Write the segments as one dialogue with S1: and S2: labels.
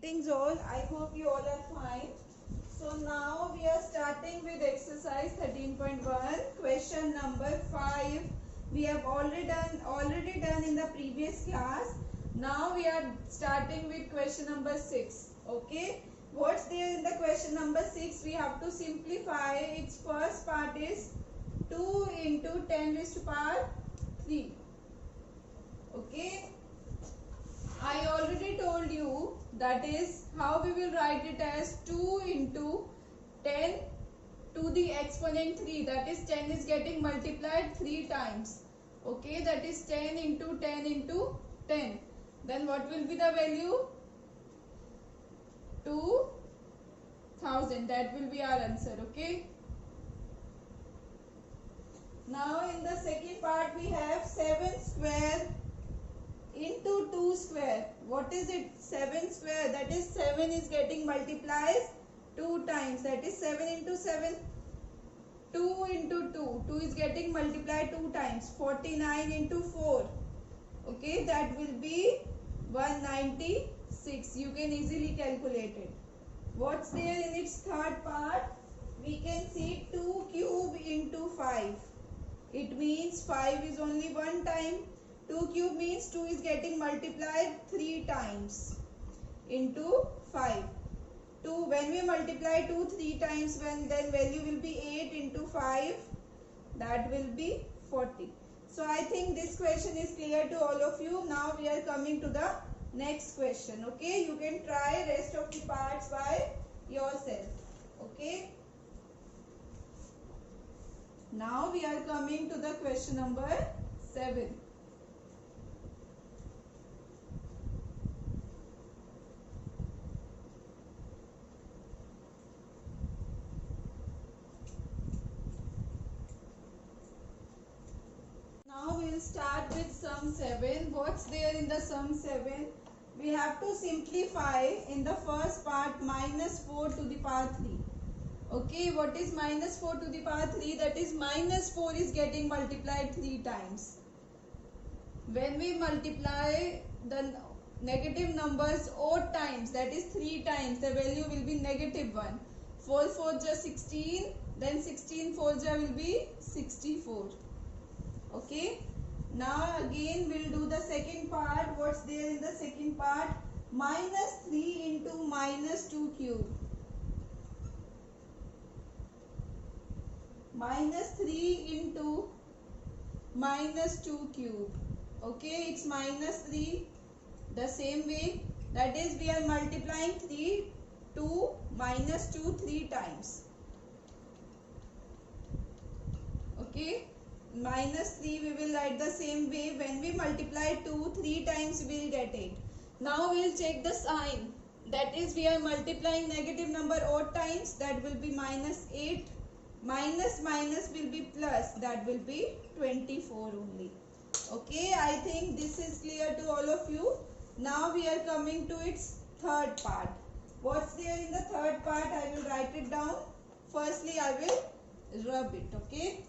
S1: Greetings all. I hope you all are fine. So now we are starting with exercise 13.1, question number 5. We have already done in the previous class. Now we are starting with question number 6. Okay. What's there in the question number 6? We have to simplify. Its first part is 2 into 10 raised to power 3. Okay. I already told you that is how we will write it as 2 into 10 to the exponent 3. That is 10 is getting multiplied 3 times. Okay, that is 10 into 10 into 10. Then what will be the value? 2000. That will be our answer. Okay. Now in the second part we have 7 square into 2 square. What is it? 7 square. That is 7 is getting multiplied 2 times. That is 7 into 7. 2 into 2. 2 is getting multiplied 2 times. 49 into 4. Okay, that will be 196. You can easily calculate it. What's there in its third part? We can see 2 cube into 5. It means 5 is only one time. 2 cube means 2 is getting multiplied 3 times into 5. 2, when we multiply 2 3 times, then value will be 8 into 5. That will be 40. So I think this question is clear to all of you. Now we are coming to the next question. Okay, you can try rest of the parts by yourself. Okay. Now we are coming to the question number 7. Now we will start with sum 7. What's there in the sum 7? We have to simplify in the first part minus 4 to the power 3. Okay, what is minus 4 to the power 3? That is minus 4 is getting multiplied 3 times. When we multiply the negative numbers odd times, that is 3 times, the value will be negative 1. 4 4 ja 16, then 16 4 ja will be 64. Okay, now again we'll do the second part. What's there in the second part? Minus 3 into minus 2 cube. Minus 3 into minus 2 cube. Okay, it's minus 3 the same way. That is, we are multiplying 3 to minus 2 3 times. Okay, minus 3 we will write the same way. When we multiply 2 3 times, we will get 8. Now we will check the sign. That is, we are multiplying negative number odd times. That will be minus 8. Minus minus will be plus. That will be 24 only. Okay, I think this is clear to all of you. Now we are coming to its third part. What's there in the third part? I will write it down. Firstly, I will rub it. Okay.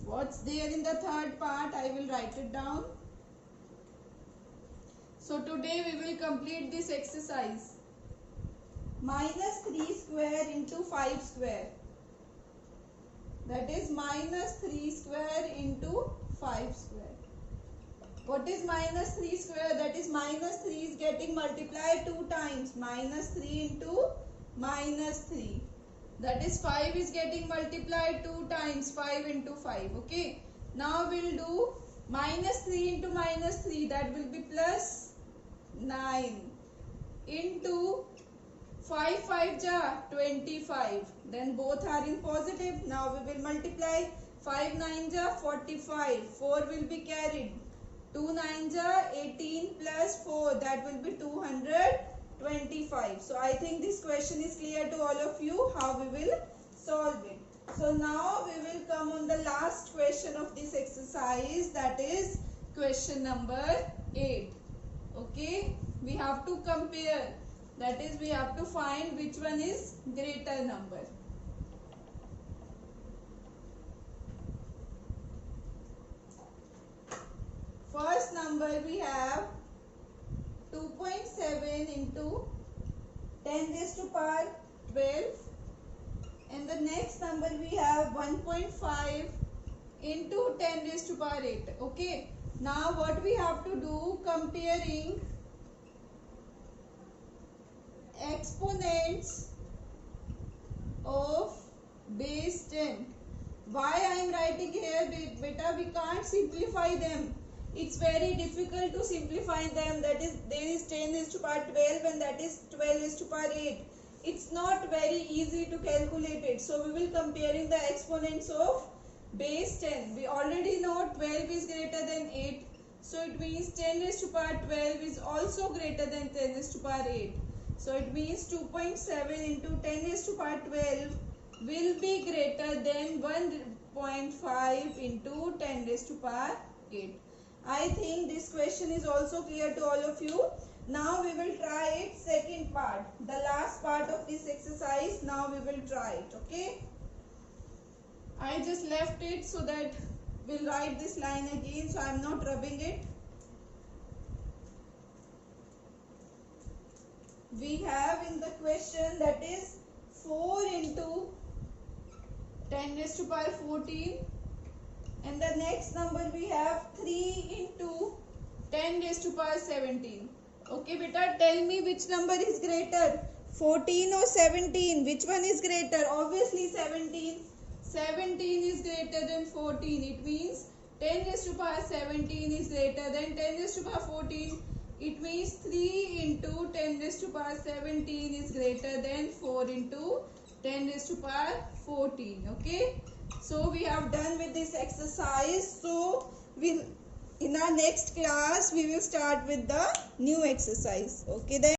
S1: What's there in the third part? I will write it down. So today we will complete this exercise. Minus 3 square into 5 square. That is minus 3 square into 5 square. What is minus 3 square? That is minus 3 is getting multiplied 2 times. Minus 3 into minus 3. That is 5 is getting multiplied 2 times. 5 into 5. Okay. Now we'll do minus 3 into minus 3. That will be plus 9 into 5 5 ja 25. Then both are in positive. Now we will multiply 5 9 ja 45. 4 will be carried. 2 9 ja 18 plus 4. That will be 225. So I think this question is clear to all of you how we will solve it. So now we will come on the last question of this exercise. That is question number 8. Okay, we have to compare. That is, we have to find which one is greater number. number we have 2.7 into 10 raised to power 12, and the next number we have 1.5 into 10 raised to power 8. Okay, now what we have to do, comparing exponents of base 10. Why I am writing here, beta, we can't simplify them. It's very difficult to simplify them. That is, there is 10 raised to power 12 and that is 12 raised to power 8. It's not very easy to calculate it. So we will comparing the exponents of base 10. We already know 12 is greater than 8. So it means 10 raised to power 12 is also greater than 10 raised to power 8. So it means 2.7 into 10 raised to power 12 will be greater than 1.5 into 10 raised to power 8. I think this question is also clear to all of you. Now we will try it second part, the last part of this exercise. Now we will try it. Okay, I just left it so that we'll write this line again, so I am not rubbing it. We have in the question, that is 4 into 10 raised to power 14, and the next number we have 3 into 10 raised to power 17. Okay beta, tell me which number is greater, 14 or 17? Which one is greater? Obviously 17. 17 is greater than 14. It means 10 raised to power 17 is greater than 10 raised to power 14. It means 3 into 10 raised to power 17 is greater than 4 into 10 raised to power 14. Okay, so we have done with this exercise. So in our next class we will start with the new exercise. Okay then.